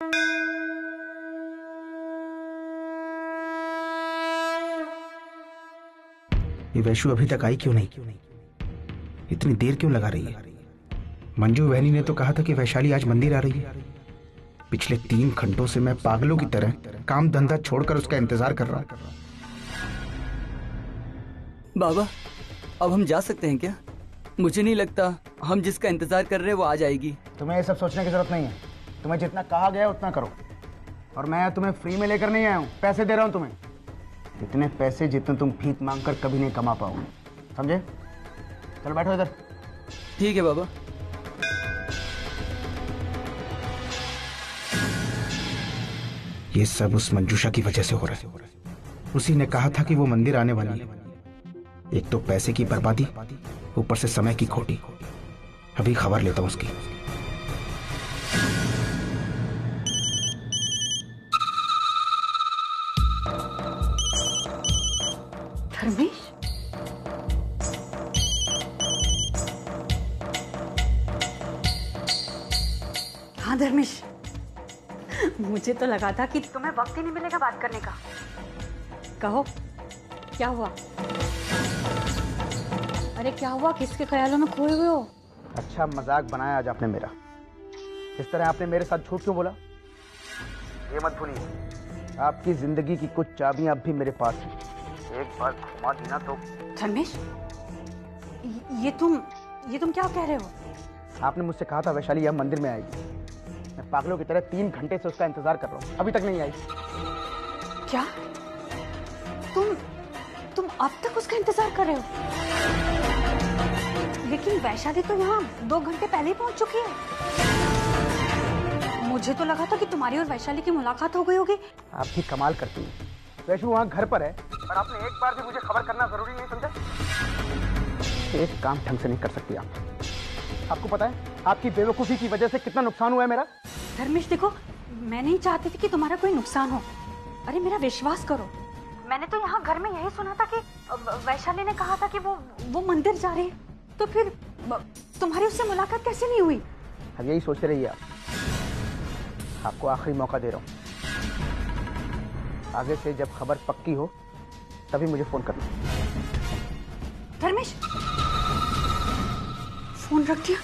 ये वैशु अभी तक आई क्यों नहीं? इतनी देर क्यों लगा रही है? मंजू बहनी ने तो कहा था कि वैशाली आज मंदिर आ रही है। पिछले 3 घंटों से मैं पागलों की तरह काम धंधा छोड़कर उसका इंतजार कर रहा हूं। बाबा, अब हम जा सकते हैं क्या? मुझे नहीं लगता हम जिसका इंतजार कर रहे हैं वो आ जाएगी। तुम्हें ये सब सोचने की जरूरत नहीं है। तुम्हें जितना कहा गया उतना करो। और मैं तुम्हें फ्री में लेकर नहीं आया हूँ, पैसे दे रहा हूँ तुम्हें। इतने पैसे जितने तुम भीख मांगकर कभी नहीं कमा पाओगे, समझे? चलो बैठो इधर। ठीक है बाबा। ये सब उस मंजूषा की वजह से हो रहा है। उसी ने कहा था कि वो मंदिर आने वाली है। एक तो पैसे की बर्बादी, ऊपर से समय की खोटी। अभी खबर लेता हूं उसकी। धर्मेश, हाँ धर्मेश, मुझे तो लगा था कि तुम्हें वक्त ही नहीं मिलेगा बात करने का। कहो, क्या हुआ? अरे क्या हुआ? किसके ख्यालों में खोए हुए हो? अच्छा मजाक बनाया आज आपने मेरा। इस तरह आपने मेरे साथ झूठ क्यों बोला? ये मत भूलिए, आपकी जिंदगी की कुछ चाबियां अब भी मेरे पास हैं। एक बार घुमा दी ना तो। धर्मेश, ये तुम क्या कह रहे हो? आपने मुझसे कहा था वैशाली अब मंदिर में आएगी। मैं पागलों की तरह 3 घंटे से उसका इंतजार कर रहा हूँ, अभी तक नहीं आई। क्या? तुम अब तक उसका इंतजार कर रहे हो? लेकिन वैशाली तो यहाँ 2 घंटे पहले ही पहुंच चुकी है। मुझे तो लगा था कि तुम्हारी और वैशाली की मुलाकात हो गई होगी। आप भी कमाल करती हैं। वैशु वहाँ घर पर है और आपने एक बार भी मुझे खबर करना जरूरी नहीं समझा? एक काम ढंग से नहीं कर सकती आप। आपको पता है आपकी बेवकूफी की वजह से कितना नुकसान हुआ है मेरा? धर्मेश देखो, मैं नहीं चाहती थी कि तुम्हारा कोई नुकसान हो। अरे मेरा विश्वास करो, मैंने तो यहाँ घर में यही सुना था कि वैशाली ने कहा था कि वो मंदिर जा रही है। तो फिर तुम्हारी उससे मुलाकात कैसे नहीं हुई? अब यही सोचते रहिए आप। आपको आखिरी मौका दे रहा हूँ। आगे से जब खबर पक्की हो तभी मुझे फोन करना। धर्मेश, फोन रख दिया।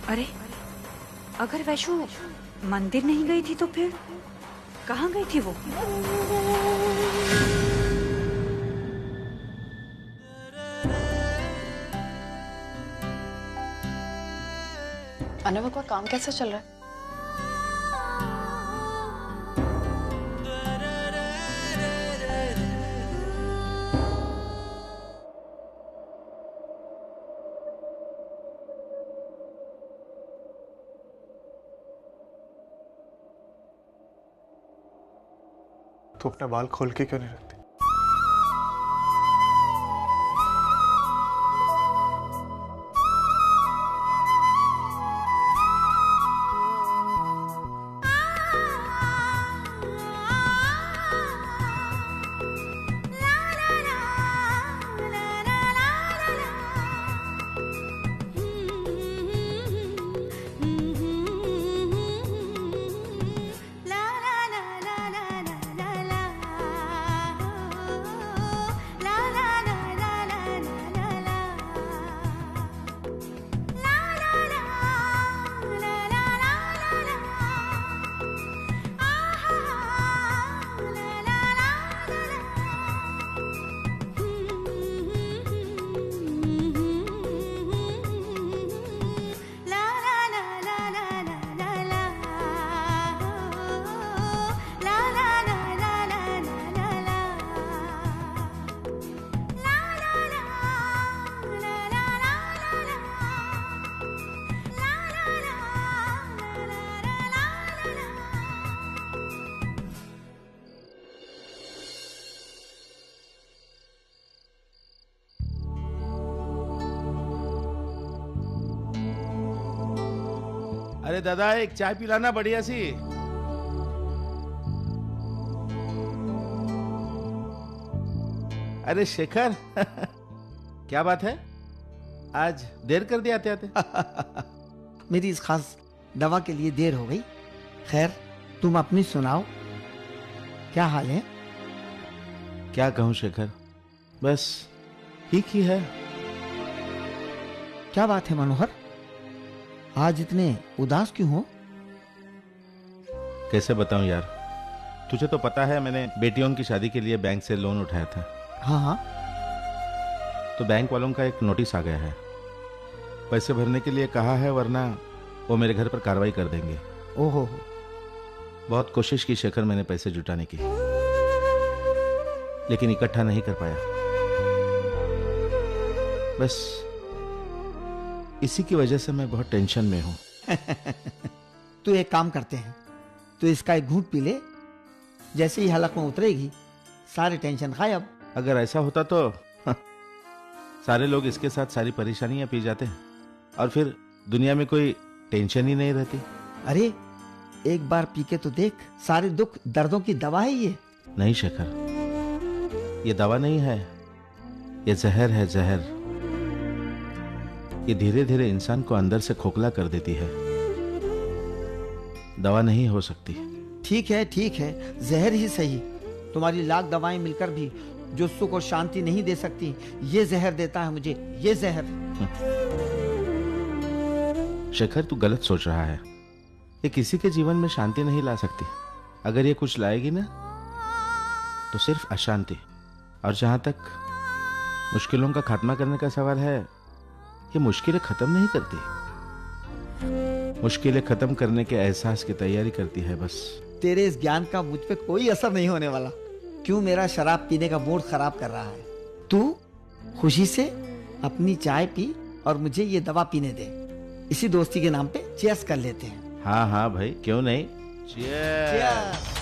अरे अगर वैशु मंदिर नहीं गई थी तो फिर कहाँ गई थी वो? अनुभव का काम कैसा चल रहा है? तो अपना बाल खोल के क्यों नहीं रखती? अरे दादा एक चाय पिलाना बढ़िया सी। अरे शेखर क्या बात है, आज देर कर दिया आते आते? मेरी इस खास दवा के लिए देर हो गई। खैर, तुम अपनी सुनाओ, क्या हाल है? क्या कहूँ शेखर, बस ठीक ही है। क्या बात है मनोहर, आज इतने उदास क्यों हो? कैसे बताऊं यार, तुझे तो पता है मैंने बेटियों की शादी के लिए बैंक से लोन उठाया था। हाँ हाँ। तो बैंक वालों का एक नोटिस आ गया है, पैसे भरने के लिए कहा है, वरना वो मेरे घर पर कार्रवाई कर देंगे। ओहो। बहुत कोशिश की शेखर मैंने पैसे जुटाने की, लेकिन इकट्ठा नहीं कर पाया। बस इसी की वजह से मैं बहुत टेंशन में हूं। तो एक काम करते हैं, तो इसका एक घूंट पी ले, जैसे ही हलक में उतरेगी सारे टेंशन गायब। अगर ऐसा होता तो सारे लोग इसके साथ सारी परेशानियां पी जाते और फिर दुनिया में कोई टेंशन ही नहीं रहती। अरे एक बार पी के तो देख, सारे दुख दर्दों की दवा है ये। नहीं शेखर, ये दवा नहीं है, ये जहर है, जहर। ये धीरे धीरे इंसान को अंदर से खोखला कर देती है, दवा नहीं हो सकती। ठीक है ठीक है, जहर ही सही। तुम्हारी लाख दवाएं मिलकर भी जो सुख और शांति नहीं दे सकती, ये जहर देता है मुझे, ये जहर। शेखर, तू गलत सोच रहा है। ये किसी के जीवन में शांति नहीं ला सकती। अगर ये कुछ लाएगी ना तो सिर्फ अशांति। और जहां तक मुश्किलों का खात्मा करने का सवाल है, ये मुश्किलें खत्म नहीं करती, मुश्किलें खत्म करने के एहसास की तैयारी करती है बस। तेरे इस ज्ञान का मुझ पे कोई असर नहीं होने वाला। क्यों मेरा शराब पीने का मूड खराब कर रहा है? तू खुशी से अपनी चाय पी और मुझे ये दवा पीने दे। इसी दोस्ती के नाम पे चीयर्स कर लेते हैं। हाँ हाँ भाई, क्यों नहीं। चीयर्स।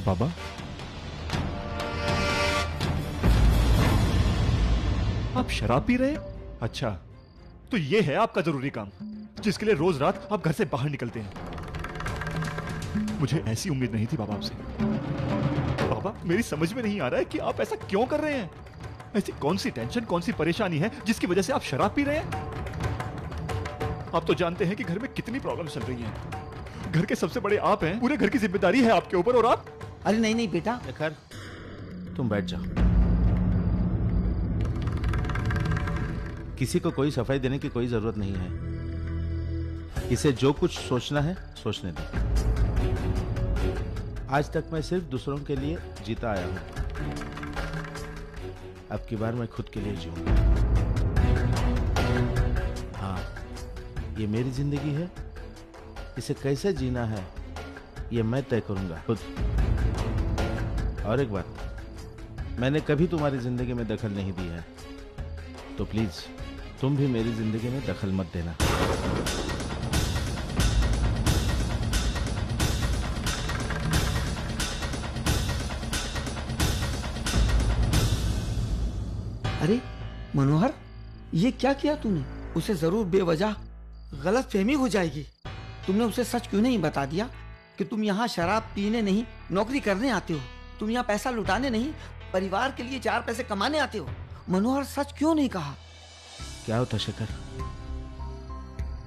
बाबा, आप शराब पी रहे हैं? अच्छा, तो ये है आपका जरूरी काम, जिसके लिए रोज रात आप घर से बाहर निकलते हैं। मुझे ऐसी उम्मीद नहीं थी बाबा आपसे। बाबा, मेरी समझ में नहीं आ रहा है कि आप ऐसा क्यों कर रहे हैं। ऐसी कौन सी टेंशन, कौन सी परेशानी है जिसकी वजह से आप शराब पी रहे हैं? आप तो जानते हैं कि घर में कितनी प्रॉब्लम चल रही हैं। घर के सबसे बड़े आप हैं, पूरे घर की जिम्मेदारी है आपके ऊपर, और आप। अरे नहीं नहीं बेटा, शेखर, तुम बैठ जाओ। किसी को कोई सफाई देने की कोई जरूरत नहीं है। इसे जो कुछ सोचना है सोचने दो। आज तक मैं सिर्फ दूसरों के लिए जीता आया हूं, अब की बार मैं खुद के लिए जीऊंगा। हाँ, ये मेरी जिंदगी है, इसे कैसे जीना है ये मैं तय करूंगा खुद। और एक बात, मैंने कभी तुम्हारी जिंदगी में दखल नहीं दी है, तो प्लीज तुम भी मेरी जिंदगी में दखल मत देना। अरे मनोहर, ये क्या किया तूने? उसे जरूर बेवजह गलत फहमी हो जाएगी। तुमने उसे सच क्यों नहीं बता दिया कि तुम यहाँ शराब पीने नहीं, नौकरी करने आते हो? तुम यहाँ पैसा लुटाने नहीं, परिवार के लिए चार पैसे कमाने आते हो। मनोहर, सच क्यों नहीं कहा? क्या होता शेखर,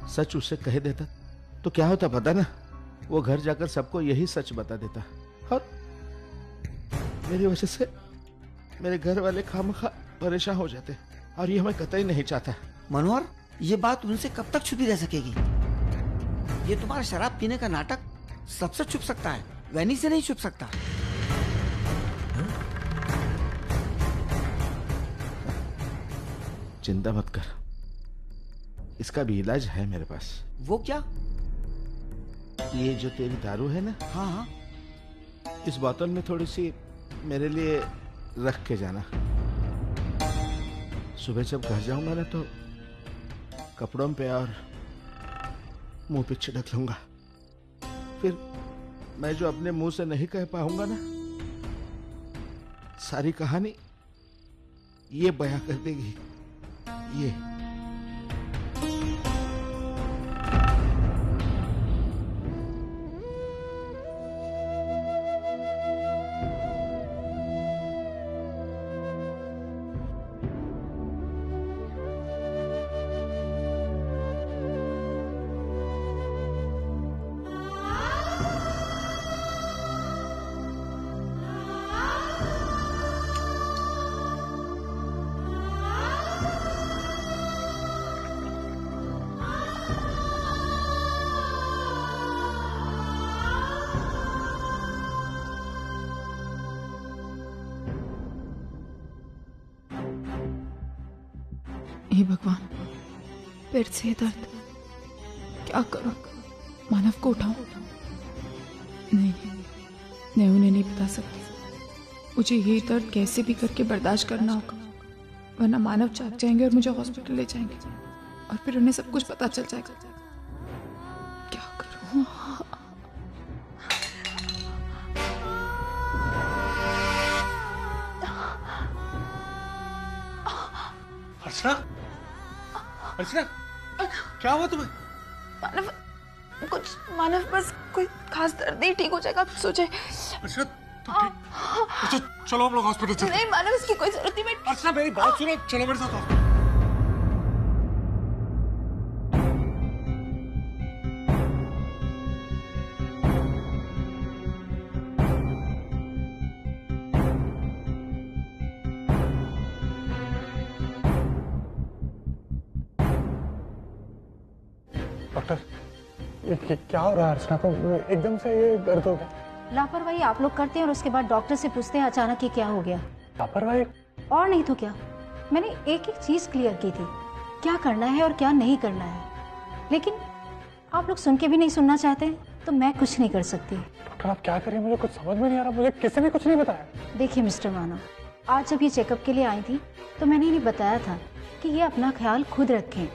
सच उससे कह देता तो क्या होता पता ना? वो घर जाकर सबको यही सच बता देता, और मेरी वजह से मेरे घर वाले खामखा परेशान हो जाते, और ये मैं कतई नहीं चाहता। मनोहर, ये बात उनसे कब तक छुपी रह सकेगी? ये तुम्हारा शराब पीने का नाटक सबसे छुप सकता है, वैनी से नहीं छुप सकता। चिंता मत कर, इसका भी इलाज है मेरे पास। वो क्या? ये जो तेरी दारू है ना, हाँ हाँ, इस बोतल में थोड़ी सी मेरे लिए रख के जाना। सुबह जब घर जाऊंगा ना तो कपड़ों पे और मुंह पे छिड़क लूंगा। फिर मैं जो अपने मुंह से नहीं कह पाऊंगा ना, सारी कहानी ये बयां कर देगी। ये हे भगवान, फिर से दर्द। क्या करूं? मानव को उठाऊं? नहीं, मैं उन्हें नहीं बता सकती। मुझे ये दर्द कैसे भी करके बर्दाश्त करना होगा, वरना मानव जाग जाएंगे और मुझे हॉस्पिटल ले जाएंगे और फिर उन्हें सब कुछ पता चल जाएगा। क्या करूं? अर्चना, अर्चना, क्या हुआ तुम्हें? मानव, कुछ मानव, बस कोई खास दर्द नहीं, ठीक हो जाएगा, आप सोचे। अर्चना, तुम ठीक? अच्छा, चलो हम लोग हॉस्पिटल चलते हैं। नहीं मानव, इसकी कोई जरूरत नहीं। अर्चना, मेरी बात सुनो, चलो मेरे साथ हॉस्पिटल। डॉक्टर, ये क्या हो रहा है अर्चना को? एकदम से ये दर्द हो गया। लापरवाही आप लोग करते हैं और उसके बाद डॉक्टर से पूछते हैं अचानक कि क्या हो गया। लापरवाही? और नहीं तो क्या। मैंने एक एक चीज क्लियर की थी, क्या करना है और क्या नहीं करना है, लेकिन आप लोग सुन के भी नहीं सुनना चाहते हैं, तो मैं कुछ नहीं कर सकती। डॉक्टर, आप क्या करिए, मुझे कुछ समझ में नहीं आ रहा, मुझे किसी ने कुछ नहीं बताया। देखिए मिस्टर मानव, आज जब ये चेकअप के लिए आई थी तो मैंने इन्हें बताया था कि ये अपना ख्याल खुद रखें।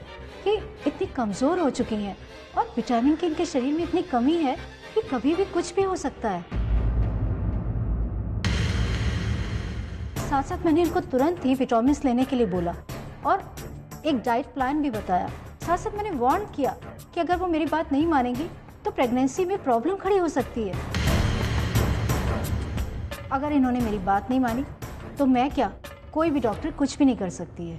ये इतनी कमज़ोर हो चुकी हैं और विटामिन की इनके शरीर में इतनी कमी है कि कभी भी कुछ भी हो सकता है। साथ साथ मैंने इनको तुरंत ही विटामिन लेने के लिए बोला और एक डाइट प्लान भी बताया। साथ साथ मैंने वार्न किया कि अगर वो मेरी बात नहीं मानेंगी तो प्रेगनेंसी में प्रॉब्लम खड़ी हो सकती है। अगर इन्होंने मेरी बात नहीं मानी तो मैं क्या, कोई भी डॉक्टर कुछ भी नहीं कर सकती है।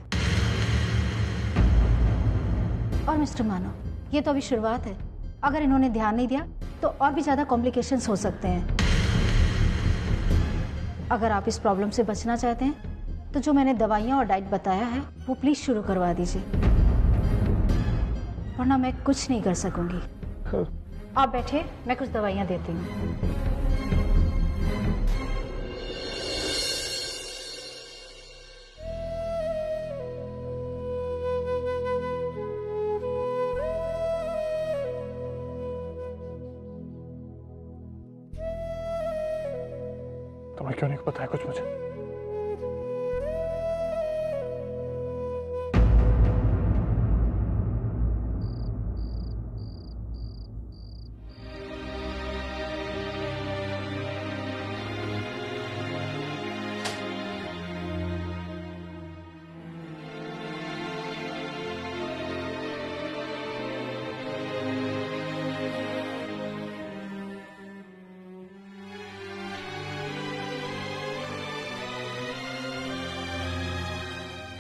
और मिस्टर मानव, ये तो अभी शुरुआत है। अगर इन्होंने ध्यान नहीं दिया तो और भी ज़्यादा कॉम्प्लिकेशंस हो सकते हैं। अगर आप इस प्रॉब्लम से बचना चाहते हैं तो जो मैंने दवाइयाँ और डाइट बताया है वो प्लीज़ शुरू करवा दीजिए, वरना मैं कुछ नहीं कर सकूंगी। आप बैठे, मैं कुछ दवाइयाँ देती हूँ। तुम्हें क्यों नहीं बताया कुछ मुझे?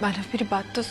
मानव, मेरी बात तो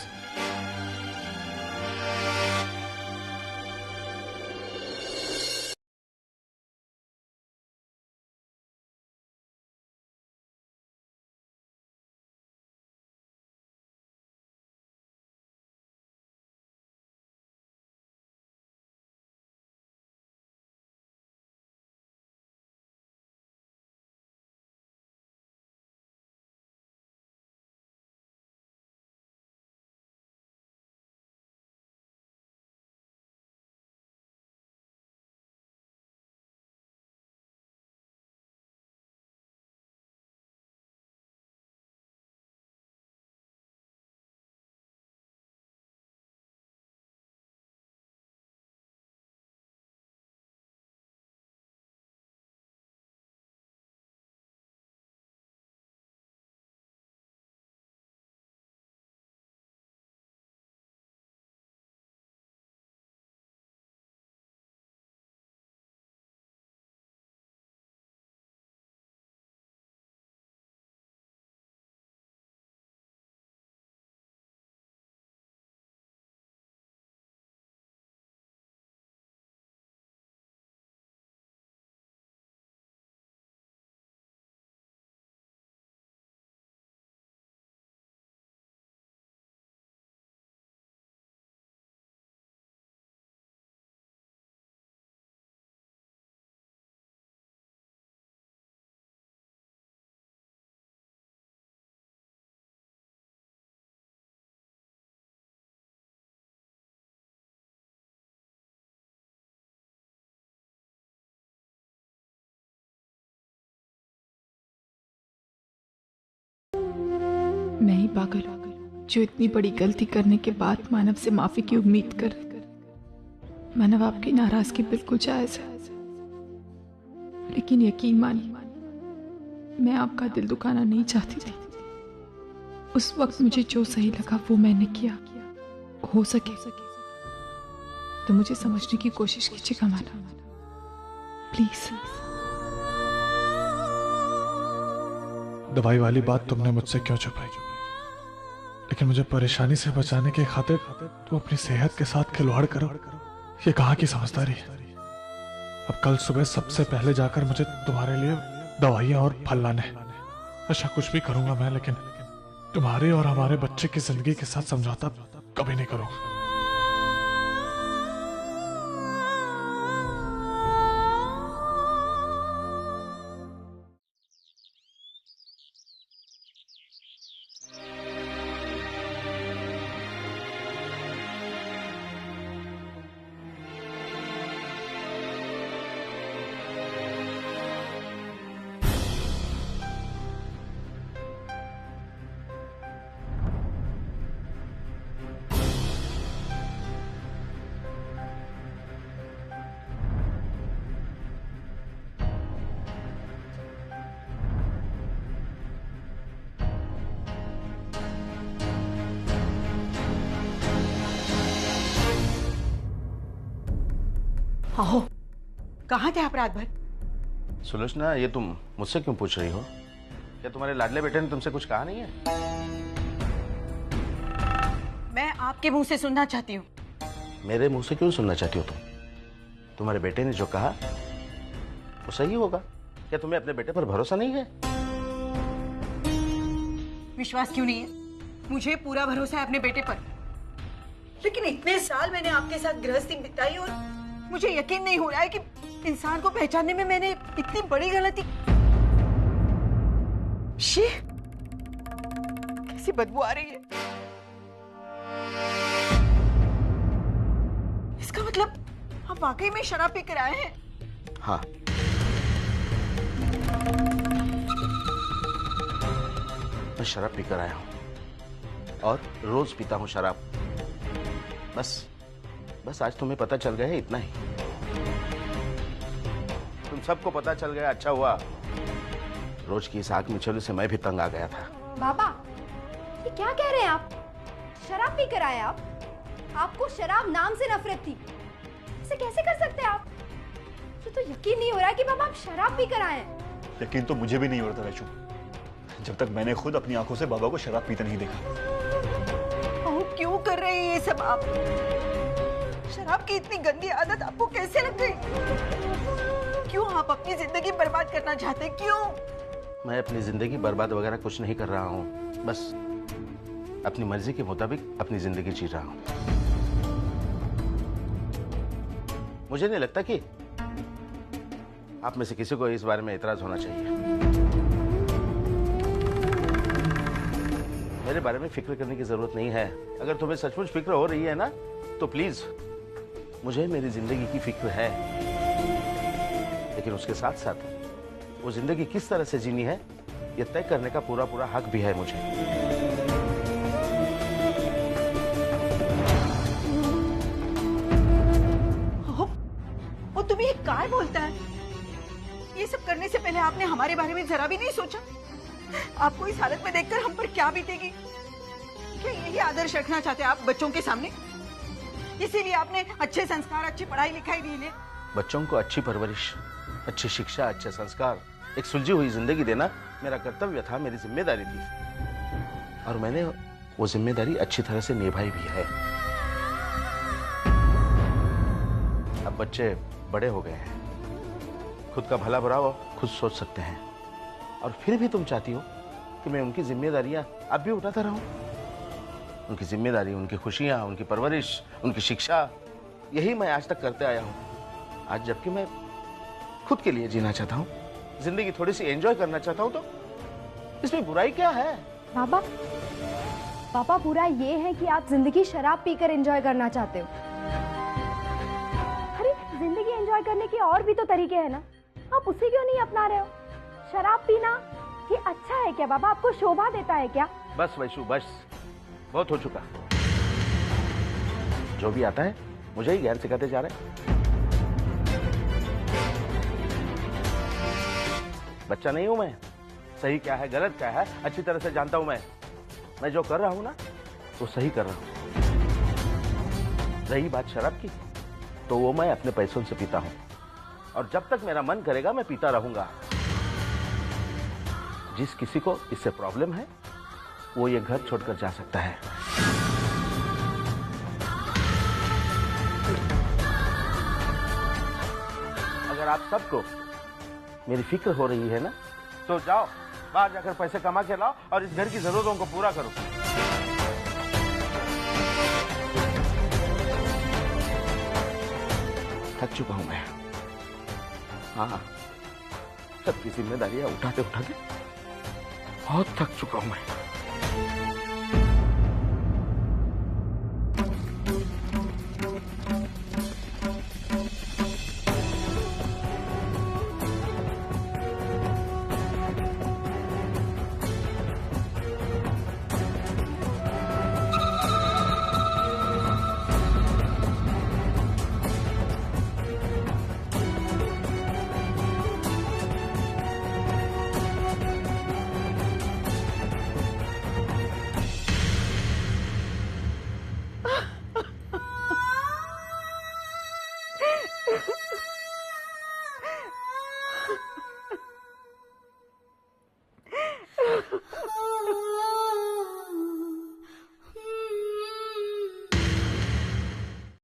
पागल हूँ जो इतनी बड़ी गलती करने के बाद मानव से माफी की उम्मीद कर। मानव, आपकी नाराजगी बिल्कुल जायज है, लेकिन यकीन मानिए मैं आपका दिल दुखाना नहीं चाहती थी। उस वक्त मुझे जो सही लगा वो मैंने किया। हो सके तो मुझे समझने की कोशिश कीजिएगा मानव, प्लीज। दवाई वाली बात तुमने मुझसे क्यों छुपाई? लेकिन मुझे परेशानी से बचाने के खातिर तुम अपनी सेहत के साथ खिलवाड़ करो, ये कहाँ की समझदारी है? अब कल सुबह सबसे पहले जाकर मुझे तुम्हारे लिए दवाइयां और फल लाने। अच्छा कुछ भी करूंगा मैं, लेकिन तुम्हारे और हमारे बच्चे की जिंदगी के साथ समझौता कभी नहीं करूंगा। आहो, कहाँ थे आप रात भर? सुलोचना, ये तुम मुझसे क्यों पूछ रही हो? क्या तुम्हारे लाडले बेटे ने तुमसे कुछ कहा नहीं है? मैं आपके मुंह से सुनना चाहती हूँ। मेरे मुंह से क्यों सुनना चाहती हो तुम? तुम्हारे बेटे ने जो कहा वो सही होगा। क्या तुम्हें अपने बेटे पर भरोसा नहीं है? विश्वास क्यों नहीं है? मुझे पूरा भरोसा है अपने बेटे पर, लेकिन इतने साल मैंने आपके साथ गृहस्थी बिताई और मुझे यकीन नहीं हो रहा है कि इंसान को पहचानने में मैंने इतनी बड़ी गलती। शी, कैसी बदबू आ रही है। इसका मतलब आप वाकई में शराब पी कर आए हैं? हाँ। मैं शराब पीकर आया हूँ और रोज पीता हूँ शराब। बस आज तुम्हें पता चल गया है, इतना ही। तुम सबको पता चल गया, अच्छा हुआ। रोज की इस आग मिचौली से मैं भी तंग आ गया था। बाबा, ये क्या कह रहे हैं आप? शराब पी कर आए आप? आपको शराब नाम से नफरत थी, ऐसे कैसे कर सकते हैं आप? मुझे तो यकीन नहीं हो रहा है कि बाबा आप शराब पी कर आए हैं। यकीन तो मुझे भी नहीं हो रहा था वैशु, जब तक मैंने खुद अपनी आंखों से बाबा को शराब पीते नहीं देखा। ओह, क्यों कर रहे हैं ये सब आप? शराब की इतनी गंदी आदत आपको कैसे लग गई? क्यों आप अपनी जिंदगी बर्बाद करना चाहते हैं? क्यों? मैं अपनी जिंदगी बर्बाद वगैरह कुछ नहीं कर रहा हूँ, बस अपनी मर्जी के मुताबिक अपनी जिंदगी जी रहा हूँ। मुझे नहीं लगता कि आप में से किसी को इस बारे में इतराज होना चाहिए। मेरे बारे में फिक्र करने की जरूरत नहीं है। अगर तुम्हें सचमुच फिक्र हो रही है ना, तो प्लीज, मुझे मेरी जिंदगी की फिक्र है, लेकिन उसके साथ साथ वो जिंदगी किस तरह से जीनी है ये तय करने का पूरा पूरा हक भी है मुझे। वो तुम्हें ये काय बोलता है? ये सब करने से पहले आपने हमारे बारे में जरा भी नहीं सोचा? आपको इस हालत में देखकर हम पर क्या बीतेगी? क्या यही आदर्श रखना चाहते हैं आप बच्चों के सामने? इसीलिए आपने अच्छे संस्कार, अच्छी पढ़ाई लिखाई दी है। बच्चों को अच्छी परवरिश, अच्छी शिक्षा, अच्छे संस्कार, एक सुलझी हुई जिंदगी देना मेरा कर्तव्य था, मेरी जिम्मेदारी थी, और मैंने वो जिम्मेदारी अच्छी तरह से निभाई भी है। अब बच्चे बड़े हो गए हैं, खुद का भला बुरा वो खुद सोच सकते हैं, और फिर भी तुम चाहती हो कि मैं उनकी जिम्मेदारियां अब भी उठाता रहूं? उनकी जिम्मेदारी, उनकी खुशियां, उनकी परवरिश, उनकी शिक्षा, यही मैं आज तक करते आया हूं। आज जबकि मैं खुद के लिए जीना चाहता हूं, जिंदगी थोड़ी सी एंजॉय करना चाहता हूं, तो इसमें बुराई क्या है? पापा, बुरा ये है कि आप जिंदगी शराब पीकर एंजॉय करना चाहते हो। अरे, जिंदगी एंजॉय करने के और भी तो तरीके हैं ना, आप उसे क्यों नहीं अपना रहे हो? शराब पीना ये अच्छा है क्या बाबा? आपको शोभा देता है क्या? बस वैशु बस, बहुत हो चुका। जो भी आता है मुझे ही ज्ञान सिखाते जा रहे हैं। बच्चा नहीं हूं मैं, सही क्या है गलत क्या है अच्छी तरह से जानता हूं मैं जो कर रहा हूं ना वो सही कर रहा हूं। रही बात शराब की, तो वो मैं अपने पैसों से पीता हूं और जब तक मेरा मन करेगा मैं पीता रहूंगा। जिस किसी को इससे प्रॉब्लम है वो ये घर छोड़कर जा सकता है। अगर आप सबको मेरी फिक्र हो रही है ना, तो जाओ बाहर जाकर पैसे कमा के लाओ और इस घर की जरूरतों को पूरा करो। थक चुका हूं मैं। हाँ, सबकी जिम्मेदारियां उठाते उठाते बहुत थक चुका हूं मैं।